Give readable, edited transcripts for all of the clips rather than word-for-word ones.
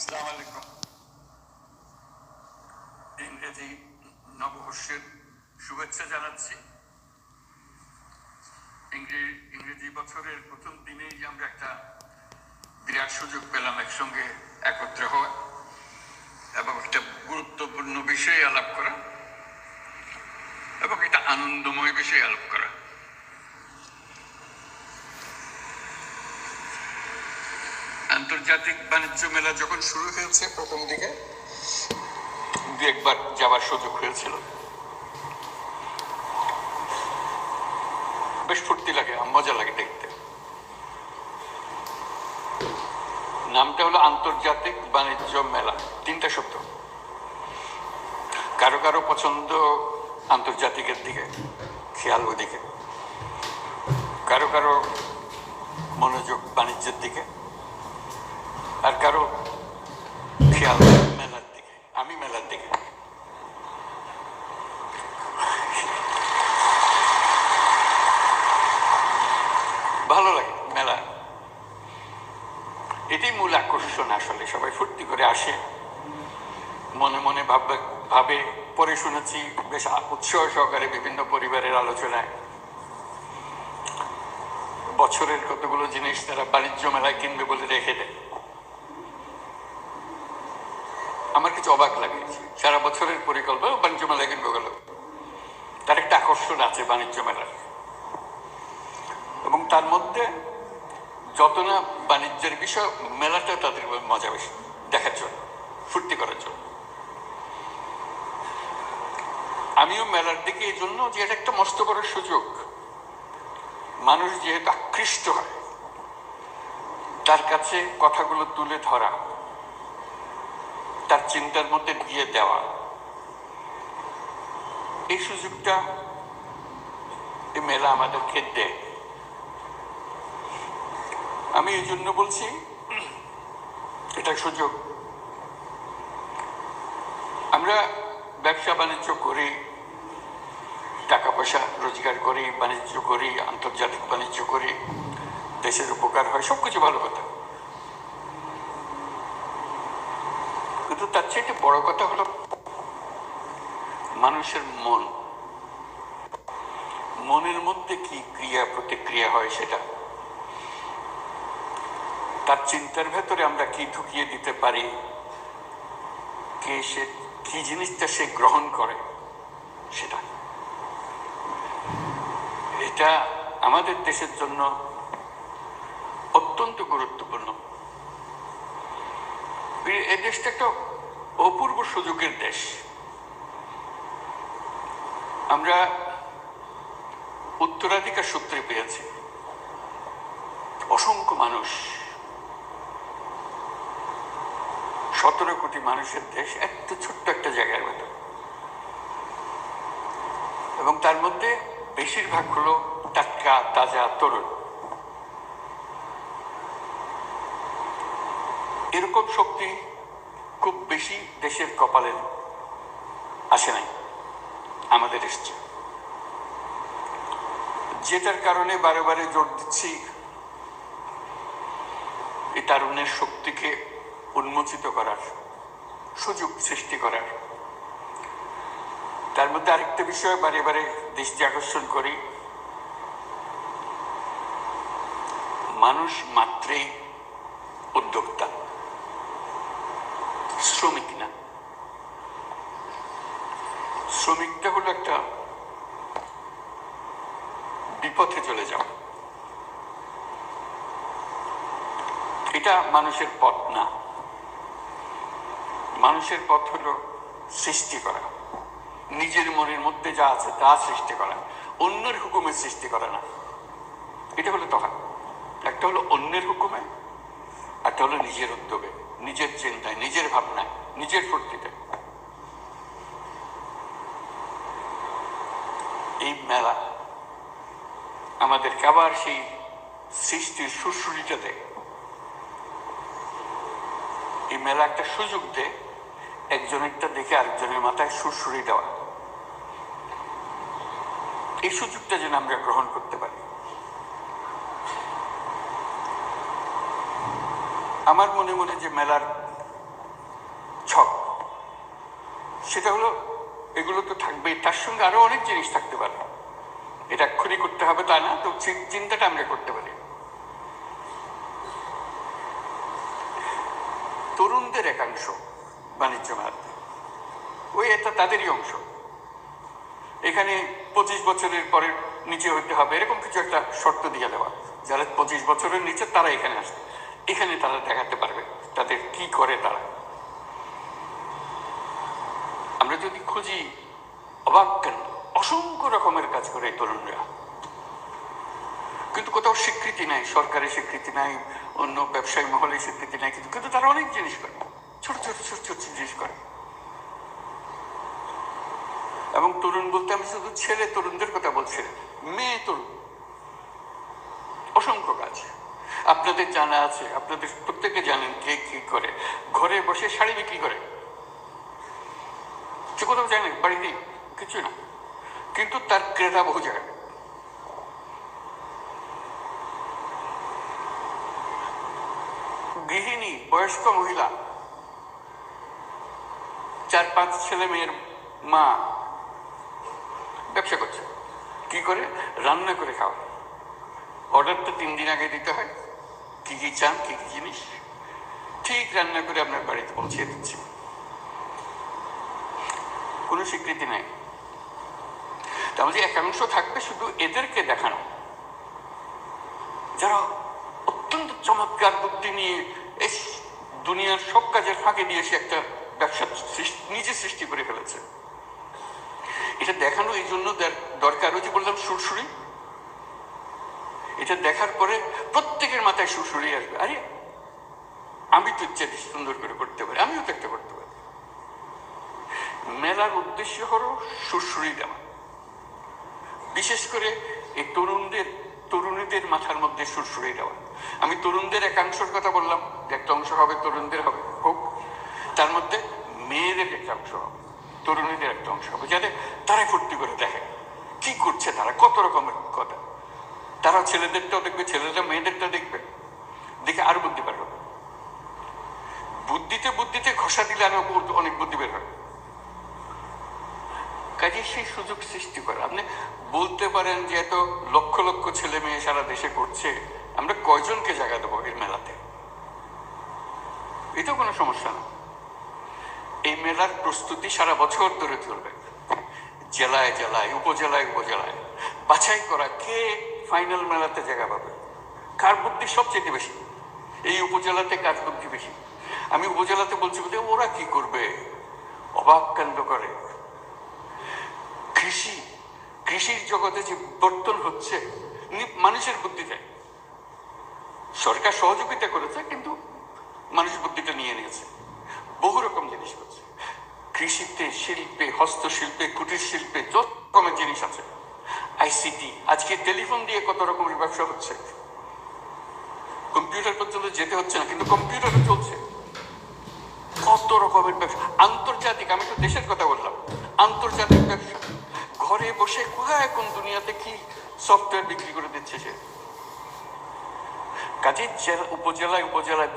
আসসালামু আলাইকুম। ইংরেজি নববর্ষের শুভেচ্ছা জানাচ্ছি। ইংরেজি বছরের প্রথম দিনেই আমরা একটা বিরাট সুযোগ পেলাম একসঙ্গে একত্রে হওয়া এবং একটা গুরুত্বপূর্ণ বিষয়ে আলাপ করা এবং একটা আনন্দময় বিষয়ে আলাপ করা। আন্তর্জাতিক বাণিজ্য মেলা যখন শুরু হয়েছে প্রথম দিকে দু একবার যাওয়ার সুযোগ হয়েছিল। বেশ ফুর্তি লাগে, মজা লাগে দেখতে। নামটা হলো আন্তর্জাতিক বাণিজ্য মেলা, তিনটা শব্দ। কারো কারো পছন্দ আন্তর্জাতিকের দিকে, খেয়াল ওদিকে, কারো কারো মনোযোগ বাণিজ্যের দিকে, আর কারো খেয়াল মেলার দিকে। আমি মেলার দিকে। ভালো লাগে মেলা, এটাই মূল আকর্ষণ। আসলে সবাই ফুর্তি করে আসে, মনে মনে ভাবে। পরে শুনেছি বেশ উৎসাহ সহকারে বিভিন্ন পরিবারের আলোচনায় বছরের কতগুলো জিনিস তারা বাণিজ্য মেলায় কিনবে বলে রেখে দেয়। আমার কিছু অবাক লাগে, সারা বছরের পরিকল্পনা বাণিজ্য মেলায় কিনবে গেল। তার একটা আকর্ষণ আছে বাণিজ্য মেলার, এবং তার মধ্যে যত না বাণিজ্যের বিষয়, মেলাটা তাদের মজা বেশি দেখার জন্য, ফুর্তি করার জন্য। আমিও মেলার দিকে এই জন্য যে এটা একটা মস্ত বড় সুযোগ। মানুষ যেহেতু আকৃষ্ট হয়, তার কাছে কথাগুলো তুলে ধরা, তার চিন্তার মধ্যে দিয়ে দেওয়া, এই সুযোগটা এই মেলা আমাদেরকে দেয়। আমি এই জন্য বলছি এটা সুযোগ। আমরা ব্যবসা বাণিজ্য করি, টাকা পয়সা রোজগার করি, বাণিজ্য করি, আন্তর্জাতিক বাণিজ্য করি, দেশের উপকার হয়, সবকিছু ভালো কথা। কিন্তু তার চেয়ে বড় কথা হলো মানুষের মনের মধ্যে কি ক্রিয়া প্রতিক্রিয়া হয়, সেটা তার চিন্তার ভেতরে আমরা কি ঢুকিয়ে দিতে পারি, কে সে কি জিনিসটা সে গ্রহণ করে, সেটা এটা আমাদের দেশের জন্য অত্যন্ত গুরুত্বপূর্ণ। এই দেশটা একটা অপূর্ব সুযোগের দেশ। আমরা উত্তরাধিকার সূত্রে পেয়েছি। অসংখ্য মানুষ, 17 কোটি মানুষের দেশ, এত ছোট্ট একটা জায়গার ভেতর, এবং তার মধ্যে বেশিরভাগ হলো টাটকা, তাজা, তরুণ। এরকম শক্তি খুব বেশি দেশের কপালে আসে নাই, আমাদের এসছে। যেটার কারণে বারে বারে জোর দিচ্ছি এই তারুণ্যের শক্তিকে উন্মোচিত করার, সুযোগ সৃষ্টি করার। তার মধ্যে আরেকটা বিষয় বারে বারে দৃষ্টি আকর্ষণ করি, মানুষ মাত্রেই উদ্যোক্তা, শ্রমিক না। শ্রমিকটা হলো একটা বিপথে চলে যাওয়া। এটা মানুষের পথ না। মানুষের পথ হলো সৃষ্টি করা, নিজের মনের মধ্যে যা আছে তা সৃষ্টি করা, অন্যের হুকুমে সৃষ্টি করা না। এটা হলো তফাৎ। একটা হলো অন্যের হুকুমে, একটা হলো নিজের উদ্যোগে, নিজের চিন্তায়, নিজের ভাবনায়, নিজের ফুর্তিতে। এই মেলা আমাদেরকে আবার সেই সৃষ্টির সুরসুরিটা দেয়। এই মেলা একটা সুযোগ দেয় একজনেরটা দেখে আরেকজনের মাথায় সুরসুরি দেওয়া। এই সুযোগটা যেন আমরা গ্রহণ করতে পারি। আমার মনে মনে যে মেলার সেটা হলো এগুলো তো থাকবেই, তার সঙ্গে আরো অনেক জিনিস থাকতে পারে। এটা এক্ষুনি করতে হবে তা না, তো চিন্তাটা আমরা করতে পারি। তরুণদের একাংশ বাণিজ্য মেলাতে, ওই এটা তাদেরই অংশ। এখানে 25 বছরের পরে নিচে হইতে হবে এরকম কিছু একটা শর্ত দিয়ে দেওয়া, যারা 25 বছরের নিচে তারা এখানে আসবে, এখানে তারা দেখাতে পারবে তাদের কি করে তারা। আমরা যদি খুঁজি অবাক কেন, অসংখ্য রকমের কাজ করে এই তরুণরা, কিন্তু কোথাও স্বীকৃতি নাই, সরকারি স্বীকৃতি নাই, অন্য ব্যবসায়ী মহলে স্বীকৃতি নাই, কিন্তু তারা অনেক জিনিস করে, ছোট ছোট ছোট ছোট জিনিস করে। এবং তরুণ বলতে আমি শুধু ছেলে তরুণদের কথা বলছি, মেয়ে তরুণ অসংখ্য কাজ। আপনাদের জানা আছে, আপনাদের প্রত্যেকে জানেন কে কি করে। ঘরে বসে শাড়ি বিক্রি করে, কোথাও যায় না, বাড়িতে কিছু না, কিন্তু তার ক্রেতা বহু জায়গায়। গৃহিণী, বয়স্ক মহিলা, 4-5 ছেলে মেয়ের মা ব্যবসা করছে। কি করে? রান্না করে খাওয়া। অর্ডারটা 3 দিন আগে দিতে হয়, কি কি চান, কি কি জিনিস, ঠিক রান্না করে আপনার বাড়িতে পৌঁছে দিচ্ছে। কোনো স্বীকৃতি নাই। তাহলে একাংশ থাকবে শুধু এদেরকে দেখানো, যারা অত্যন্ত চমৎকার বুদ্ধি নিয়ে এই দুনিয়ার সব কাজের ফাঁকে দিয়ে সে একটা ব্যবসা নিজে সৃষ্টি করে ফেলেছে। এটা দেখানো এই জন্য দরকার, ওই যে বললাম সুরসুরি, এটা দেখার পরে প্রত্যেকের মাথায় সুরসুরি আসবে, আরে আমি তো ইচ্ছা সুন্দর করে করতে পারি, আমিও তো একটা করতে পারি। মেলার উদ্দেশ্য হলো সুরসুরি দেওয়া, বিশেষ করে এই তরুণীদের মাথার মধ্যে সুরসুরি দেওয়া। আমি তরুণদের একাংশের কথা বললাম, একটা অংশ হবে তরুণদের হবে হোক, তার মধ্যে মেয়েদের একটা অংশ হবে, তরুণীদের একটা অংশ হবে, যাতে তারাই ফুর্তি করে দেখে কি করছে তারা, কত রকমের কথা। তারা ছেলেদেরটাও দেখবে, ছেলেরা মেয়েদেরটা দেখবে, দেখে আরো বুদ্ধি বের হবে। বুদ্ধিতে বুদ্ধিতে ঘষা দিলে আমি অনেক বুদ্ধি বের হবে। কাজে সেই সুযোগ সৃষ্টি করে। আপনি বলতে পারেন যে এত লক্ষ লক্ষ ছেলে মেয়ে সারা দেশে করছে, আমরা কয়জনকে জায়গা দেবো এই মেলাতে? এটাও কোনো সমস্যা না। এই মেলার প্রস্তুতি সারা বছর ধরে চলবে, জেলায় জেলায়, উপজেলায় উপজেলায় বাছাই করা কে ফাইনাল মেলাতে জায়গা পাবে, কার বুদ্ধি সবচেয়ে বেশি। এই উপজেলাতে কার বুদ্ধি বেশি। আমি উপজেলাতে বলছি বলতে ওরা কি করবে, অবাক কাণ্ড করে। কৃষির জগতে যে বর্তন হচ্ছে মানুষের বুদ্ধিতে, সরকার সহযোগিতা করেছে কিন্তু মানুষ বুদ্ধিটা নিয়ে নিয়েছে, বহু রকম জিনিস করছে। কৃষিতে, শিল্পে, হস্তশিল্পে, কুটির শিল্পে যত রকমের জিনিস আছে, আইসিটি, আজকে টেলিফোন দিয়ে কত রকমের ব্যবসা হচ্ছে, কম্পিউটার পর্যন্ত যেতে হচ্ছে না কিন্তু কম্পিউটারে চলছে, কত রকমের ব্যবসা। আন্তর্জাতিক, আমি তো দেশের কথা বললাম, আন্তর্জাতিক ব্যবসা। ঘরে বসে কোথায় এখন দুনিয়াতে কি সফটওয়্যার বিক্রি করে দিচ্ছে সে। কাজে উপজেলায় উপজেলায়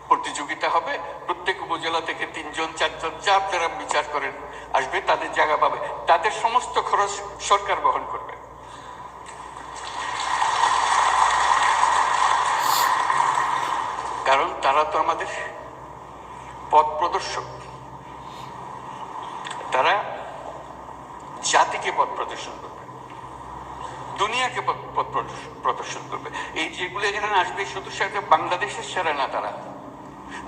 প্রতিযোগিতা হবে, প্রত্যেক উপজেলা থেকে 3-4 যা আপনারা বিচার করেন আসবে, তাদের জায়গা পাবে, তাদের সমস্ত খরচ সরকার বহন করবে। কারণ তারা তো আমাদের পথ প্রদর্শক, তারা জাতিকে পথ প্রদর্শন করবে, দুনিয়াকে পথ প্রদর্শন করবে। এই যেগুলো এখানে আসবে শুধু সেটা বাংলাদেশের সেরা না, তারা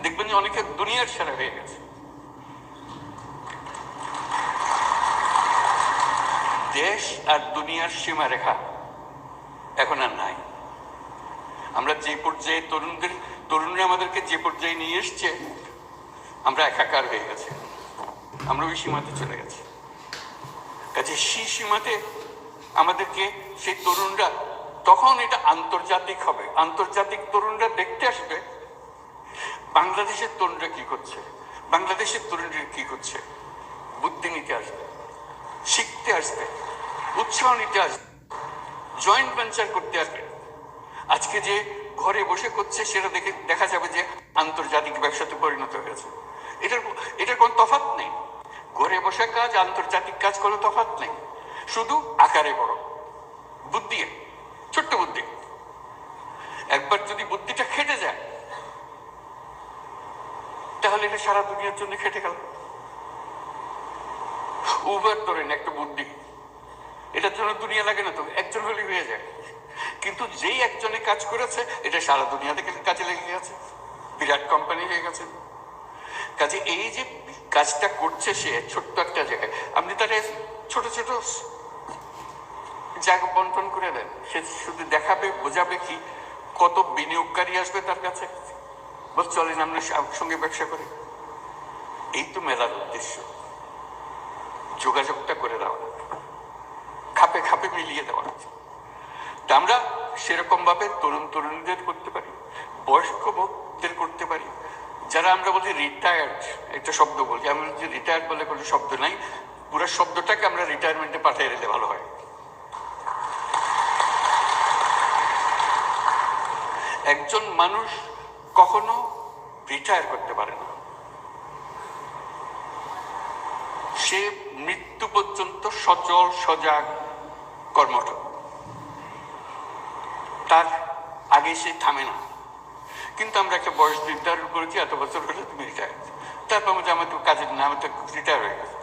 দেখবেন যে অনেকে দুনিয়ার সেরা হয়ে গেছে। দেশ আর দুনিয়ার সীমারেখা এখন আর নাই। আমরা যে পর্যায়ে তরুণরা আমাদেরকে যে পর্যায়ে নিয়ে এসছে, আমরা একাকার হয়ে গেছে, আমরা ওই সীমাতে চলে গেছি। কাজে সেই সীমাতে আমাদেরকে সেই তরুণরা, তখন এটা আন্তর্জাতিক হবে, আন্তর্জাতিক তরুণরা দেখতে আসবে বাংলাদেশের তরুণরা কি করছে, বাংলাদেশের তরুণরা কি করছে, বুদ্ধি নিতে আসবে, শিখতে আসবে, উৎসাহ নিতে আসবে, জয়েন্ট ভেঞ্চার করতে আসবে। আজকে যে ঘরে বসে করছে সেটা দেখা যাবে যে আন্তর্জাতিক ব্যবসাতে পরিণত হয়েছে। এটার কোনো তফাৎ নেই। ঘরে বসে কাজ আন্তর্জাতিক কাজ কোনো তফাৎ নেই, শুধু আকারে বড় বুদ্ধি, ছোট্ট বুদ্ধি। একবার যদি বুদ্ধিটা খেটে যায় তাহলে এটা সারা দুনিয়ার জন্য খেটে গেল। উবার ধরেন একটা বুদ্ধি, এটার জন্য দুনিয়া লাগে না, তো একজন হলে হয়ে যায়। কিন্তু যেই একজনে কাজ করেছে এটা সারা দুনিয়া থেকে কাজে লেগে গেছে, বিরাট কোম্পানি হয়ে গেছে। কাজে এই যে কাজটা করছে সে ছোট্ট একটা জায়গায়, আপনি তার ছোট ছোট জায়গা বন্টন করে দেন, সে শুধু দেখাবে, বোঝাবে কি কত বিনিয়োগকারী আসবে তার কাছে, বল চলেন আমরা সঙ্গে ব্যবসা করি। এই তো মেলার উদ্দেশ্য, যোগাযোগটা করে দেওয়া, খাপে খাপে মিলিয়ে দেওয়া। তা আমরা সেরকম ভাবে তরুণ তরুণীদের করতে পারি, বয়স্ক লোকদের করতে পারি, যারা আমরা বলি রিটায়ার্ড, একটা শব্দ বলি, আমরা যে রিটায়ার্ড বলে কোনো শব্দ নাই, পুরো শব্দটাকে আমরা রিটায়ারমেন্টে পাঠিয়ে দিলে ভালো হয়। একজন মানুষ কখনো রিটায়ার করতে পারে না, সে মৃত্যু পর্যন্ত সচল সজাগ কর্মঠ, তার আগে সে থামে না। কিন্তু আমরা একটা বয়স নির্ধারণ করেছি, এত বছর হলে তুমি রিটায়ার, তারপর আমার তো কাজের নামে তো রিটায়ার হয়ে গেছে,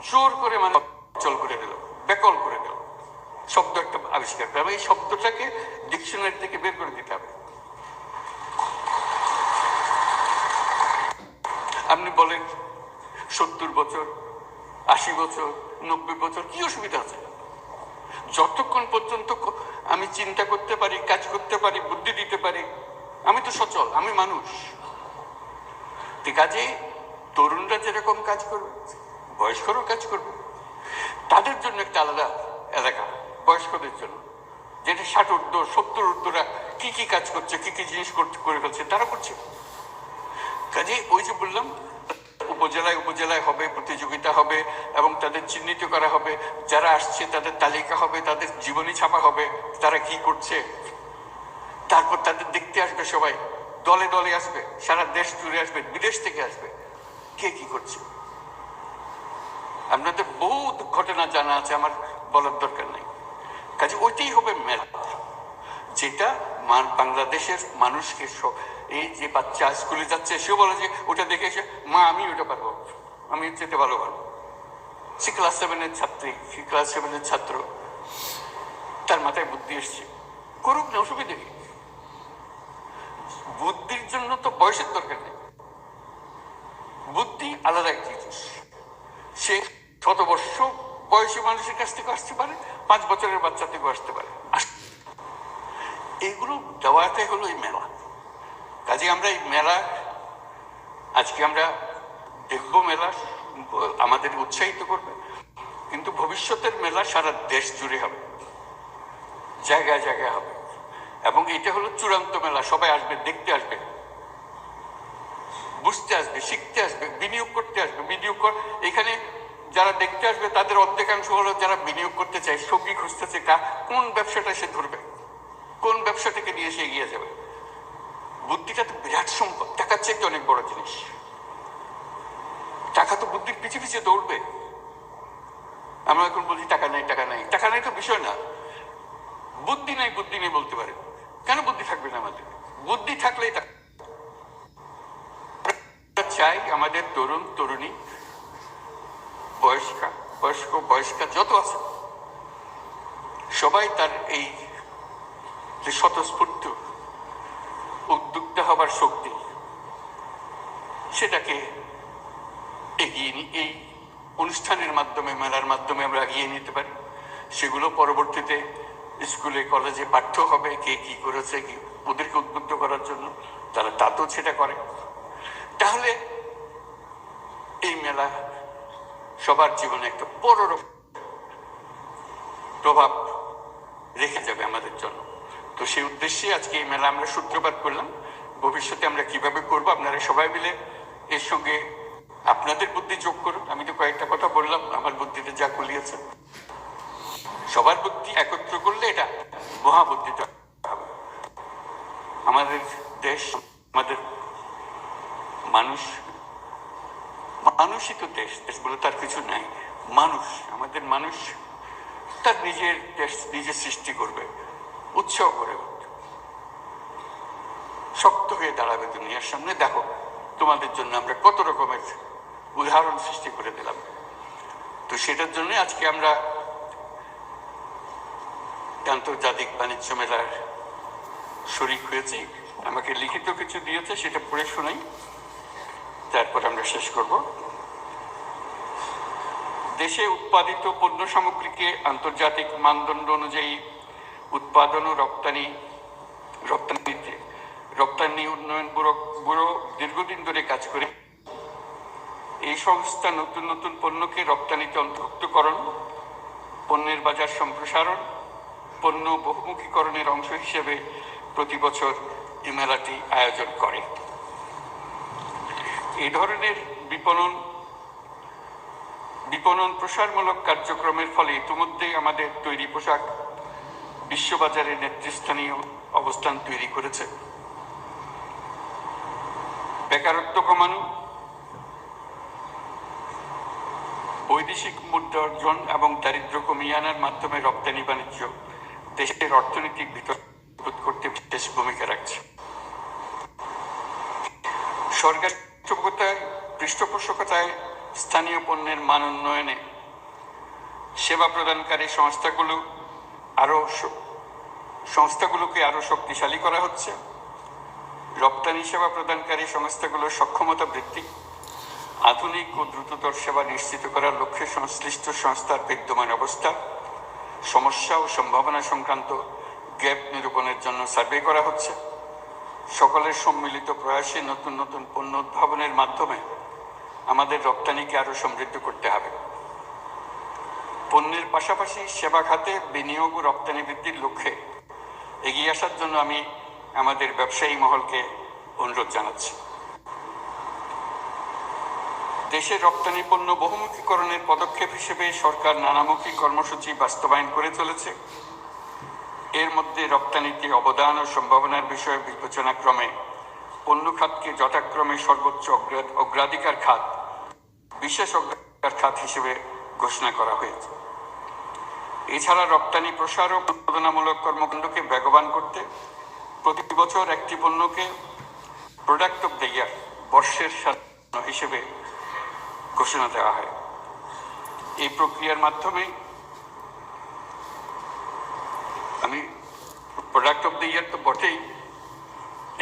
জোর করে মানে চল করে দিল, বেকল করে দিল, শব্দ একটা আবিষ্কার করে। এই শব্দটাকে ডিকশনারি থেকে বের করে দিতে হবে। আপনি বলেন 70 বছর, 80 বছর, 90 বছর, কি অসুবিধা আছে? যতক্ষণ পর্যন্ত আমি চিন্তা করতে পারি, কাজ করতে পারি, বুদ্ধি দিতে পারি, আমি তো সচল, আমি মানুষ। কাজে তরুণরা যেরকম কাজ করবে, বয়স্করাও কাজ করবে। তাদের জন্য একটা আলাদা এলাকা, বয়স্কদের জন্য, যেটা 60 ঊর্ধ্ব 70 ঊর্ধ্বরা কি কি কাজ করছে, কি কি জিনিস করে ফেলছে, তারা করছে। কাজে ওই যে বললাম, উপজেলায় উপজেলায় হবে, প্রতিযোগিতা হবে এবং তাদের চিহ্নিত করা হবে, যারা আসছে তাদের তালিকা হবে, তাদের জীবনী ছাপা হবে, তারা কি করছে। তারপর তাদের দেখতে আসবে সবাই, দলে দলে আসবে, সারা দেশ জুড়ে আসবে, বিদেশ থেকে আসবে, কে কি করছে। আপনাদের বহুত ঘটনা জানা আছে, আমার বলার দরকার নেই। কাজে ওইটাই হবে মেলা, যেটা বাংলাদেশের মানুষকে, এই যে বাচ্চা স্কুলে যাচ্ছে সেও বলে যে ওটা দেখে এসে মা আমি ওটা পারবো, আমি যেতে ভালো পারবো। সে ক্লাস 7-এর ছাত্রী, সে ক্লাস 7-এর ছাত্র, তার মাথায় বুদ্ধি এসছে, করুক না, অসুবিধা নেই। বুদ্ধির জন্য তো বয়সের দরকার নেই, বুদ্ধি আলাদা একটা জিনিস। সে 100 বর্ষ বয়সী মানুষের কাছ থেকে আসতে পারে, 5 বছরের বাচ্চা থেকে আসতে পারে। এইগুলো দেওয়াটাই হলো এই মেলা। কাজে আমরা এই মেলা আজকে আমরা দেখবো, মেলা আমাদের উৎসাহিত করবে, কিন্তু ভবিষ্যতের মেলা সারা দেশ জুড়ে হবে, জায়গায় জায়গায় হবে। এবং এটা হলো চূড়ান্ত মেলা, সবাই আসবে, দেখতে আসবে, বুঝতে আসবে, শিখতে আসবে, বিনিয়োগ করতে আসবে। এখানে যারা দেখতে আসবে তাদের অর্ধেকাংশ হলো যারা বিনিয়োগ করতে চায়, সঙ্গী খুঁজতেছে, কোন ব্যবসাটা সে ধরবে, কোন ব্যবসাটাকে নিয়ে সে এগিয়ে যাবে। বুদ্ধিটা তো বিরাট সম্পদ, টাকার চেয়ে অনেক বড় জিনিস। টাকা তো বুদ্ধির পিছিয়ে পিছিয়ে দৌড়বে। আমরা এখন বলছি টাকা নাই, টাকা নাই, টাকা নাই তো বিষয় না, বুদ্ধি নাই, বুদ্ধি নেই বলতে পারে। কেন বুদ্ধি থাকবে না আমাদের? বুদ্ধি থাকলেই চাই আমাদের তরুণ তরুণী, বয়স্কা যত আছে, সবাই তার এই যে স্বতঃস্ফূর্ত উদ্যোক্তা হবার শক্তি, সেটাকে এগিয়ে এই অনুষ্ঠানের মাধ্যমে, মেলার মাধ্যমে আমরা এগিয়ে নিতে পারি। সেগুলো পরবর্তীতে স্কুলে কলেজে পাঠ্য হবে, কে কি করেছে, কি ওদেরকে উদ্বুদ্ধ করার জন্য তারা তাতেও সেটা করে। তাহলে এই মেলা সবার জীবনে একটা বড় প্রভাব রেখে যাবে আমাদের জন্য। তো সেই উদ্দেশ্যে আজকে এই মেলা আমরা সূত্রপাত করলাম। ভবিষ্যতে আমরা কিভাবে করব, আপনারা সবাই মিলে এর সঙ্গে আপনাদের বুদ্ধি যোগ করুন। আমি তো কয়েকটা কথা বললাম, আমার বুদ্ধিতে যা কুলিয়েছে, সবার বুদ্ধি একত্র করলে এটা মহাবুদ্ধিটা হবে। আমাদের দেশ, আমাদের মানুষ মানুষই তো দেশ, দেশ বলে তার কিছু নাই। মানুষ, আমাদের মানুষ তার নিজের দেশ নিজে সৃষ্টি করবে, উৎসাহ করে শক্ত হয়ে দাঁড়াবে দুনিয়ার সামনে। দেখো তোমাদের জন্য আমরা কত রকমের উদাহরণ সৃষ্টি করে দিলাম। তো সেটার জন্য আজকে আমরা আন্তর্জাতিক বাণিজ্য মেলার শরিক হয়েছি। আমাকে লিখিত কিছু দিয়েছে, সেটা পড়ে শোনাই, তারপর আমরা শেষ করব। দেশে উৎপাদিত পণ্য সামগ্রীকে আন্তর্জাতিক মানদণ্ড অনুযায়ী উৎপাদন ও রপ্তানি উন্নয়ন ব্যুরো দীর্ঘদিন ধরে কাজ করে। এই সংস্থা নতুন নতুন পণ্যকে রপ্তানিতে অন্তর্ভুক্তকরণ, পণ্যের বাজার সম্প্রসারণ, পণ্য বহুমুখীকরণের অংশ হিসেবে প্রতি বছর এই মেলাটি আয়োজন করে। এই ধরনের বিপণন প্রসারমূলক কার্যক্রমের ফলে ইতিমধ্যেই আমাদের তৈরি পোশাক বিশ্ববাজারে নেতৃস্থানীয় অবস্থান তৈরি করেছে। বেকারত্ব কমানো, বৈদেশিক মুদ্রা অর্জন এবং দারিদ্র্য কমিয়ে আনার মাধ্যমে রপ্তানি বাণিজ্য দেশের অর্থনৈতিক বিকাশ করতে বিশেষ ভূমিকা রাখছে। সরকার পৃষ্ঠপোষকতায় স্থানীয় পণ্যের মান উন্নয়নে সেবা প্রদানকারী সংস্থাগুলোকে আরো শক্তিশালী করা হচ্ছে। রপ্তানি সেবা প্রদানকারী সংস্থাগুলোর সক্ষমতা বৃদ্ধি, আধুনিক ও দ্রুততর সেবা নিশ্চিত করার লক্ষ্যে সংশ্লিষ্ট সংস্থার বিদ্যমান অবস্থা, সমস্যা ও সম্ভাবনা সংক্রান্ত গ্যাপ নিরূপণের জন্য সার্ভে করা হচ্ছে। সকলের সম্মিলিত প্রয়াসে নতুন নতুন পণ্য উদ্ভাবনের মাধ্যমে আমাদের রপ্তানিকে আরো সমৃদ্ধ করতে হবে। পণ্যের পাশাপাশি সেবা খাতে বিনিয়োগ ও রপ্তানি বৃদ্ধির লক্ষ্যে এগিয়ে আসার জন্য আমি আমাদের ব্যবসায়ী মহলকে অনুরোধ জানাচ্ছি। দেশের রপ্তানি পণ্য বহুমুখীকরণের পদক্ষেপ হিসেবে সরকার নানামুখী কর্মসূচি বাস্তবায়ন করে চলেছে। এর মধ্যে রপ্তানিতে অবদান ও সম্ভাবনার বিষয়ে বিবেচনাক্রমে পণ্য খাতকে যথাক্রমে সর্বোচ্চ অগ্রাধিকার খাত, বিশেষ অগ্রাধিকার খাত হিসেবে ঘোষণা করা হয়েছে। এছাড়া রপ্তানি প্রসার ও উৎপাদনামূলক কর্মকাণ্ডকে বেগবান করতে প্রতি বছর একটি পণ্যকে প্রোডাক্ট অফ দ্য ইয়ার, বর্ষের হিসেবে ঘোষণা দেওয়া হয়। এই প্রক্রিয়ার মাধ্যমে আমি প্রোডাক্ট অফ দ্য ইয়ার তো বটেই,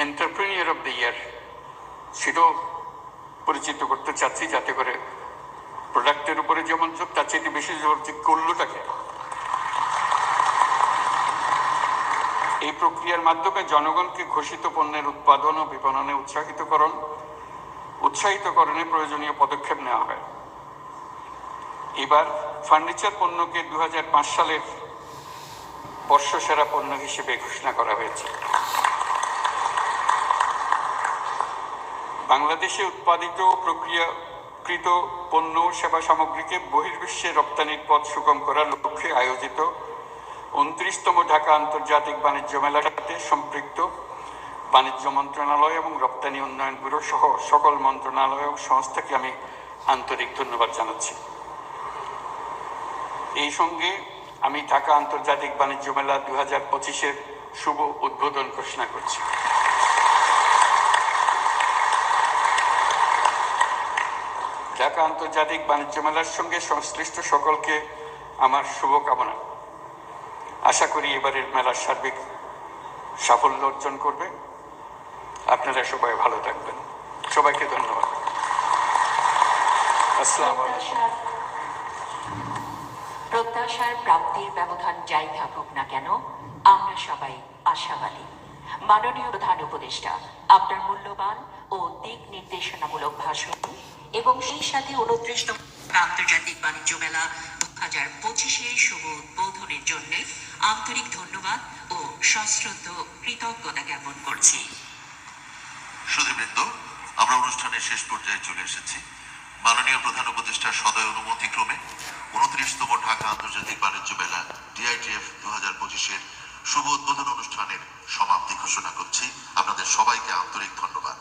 এন্টারপ্রেনিয়র অফ দ্য ইয়ার সেটাও পরিচিত করতে চাচ্ছি, যাতে করে প্রোডাক্টের উপরে যেমন জোর, তার চেয়ে বেশি জোর যে করলোটাকে। এই প্রক্রিয়ার মাধ্যমে জনগণকে ঘোষিত পণ্যের উৎপাদন ও বিপণনে উৎসাহিতকরণে প্রয়োজনীয় পদক্ষেপ নেওয়া হয়। এবার ফার্নিচার পণ্যকে 2005 সালের বর্ষসেরা পণ্য হিসেবে ঘোষণা করা হয়েছে। বাংলাদেশে উৎপাদিত প্রক্রিয়াকৃত পণ্য ও সেবা সামগ্রীকে বহির্বিশ্বে রপ্তানির পথ সুগম করার লক্ষ্যে আয়োজিত 29তম ঢাকা আন্তর্জাতিক বাণিজ্য মেলাতে সম্পৃক্ত বাণিজ্য মন্ত্রণালয় এবং রপ্তানি উন্নয়ন ব্যুরো সহ সকল মন্ত্রণালয় ও সংস্থাকে আমি আন্তরিক ধন্যবাদ জানাচ্ছি। এই সঙ্গে আমি ঢাকা আন্তর্জাতিক বাণিজ্য মেলা 2025-এর শুভ উদ্বোধন ঘোষণা করছি। ঢাকা আন্তর্জাতিক বাণিজ্য মেলার সঙ্গে সংশ্লিষ্ট সকলকে আমার শুভকামনা। আশা করি এবারের মেলার সার্বিক সাফল্য অর্জন করবে। আপনারা সবাই ভালো থাকবেন। সবাইকে ধন্যবাদ। আসসালামু আলাইকুম। প্রত্যাশার প্রাপ্তির ব্যবধান যাই থাকুক না কেন, আমরা সবাই আশাবাদী। মাননীয় প্রধান উপদেষ্টা, আপনার মূল্যবান ও দিক নির্দেশনামূলক ভাষণ এবং সেই সাথে 29তম আন্তর্জাতিক বাণিজ্য মেলা 2025-এর শুভ উদ্বোধনের জন্য আন্তরিক ধন্যবাদ ও সশ্রদ্ধ কৃতজ্ঞতা জ্ঞাপন করছি। সুধীবৃন্দ, আমরা অনুষ্ঠানের শেষ পর্যায়ে চলে এসেছি। মাননীয় প্রধান উপদেষ্টার সদয় অনুমতিক্রমে 29তম ঢাকা আন্তর্জাতিক বাণিজ্য মেলা DITF 2025-এর শুভ উদ্বোধন অনুষ্ঠানের সমাপ্তি ঘোষণা করছি। আপনাদের সবাইকে আন্তরিক ধন্যবাদ।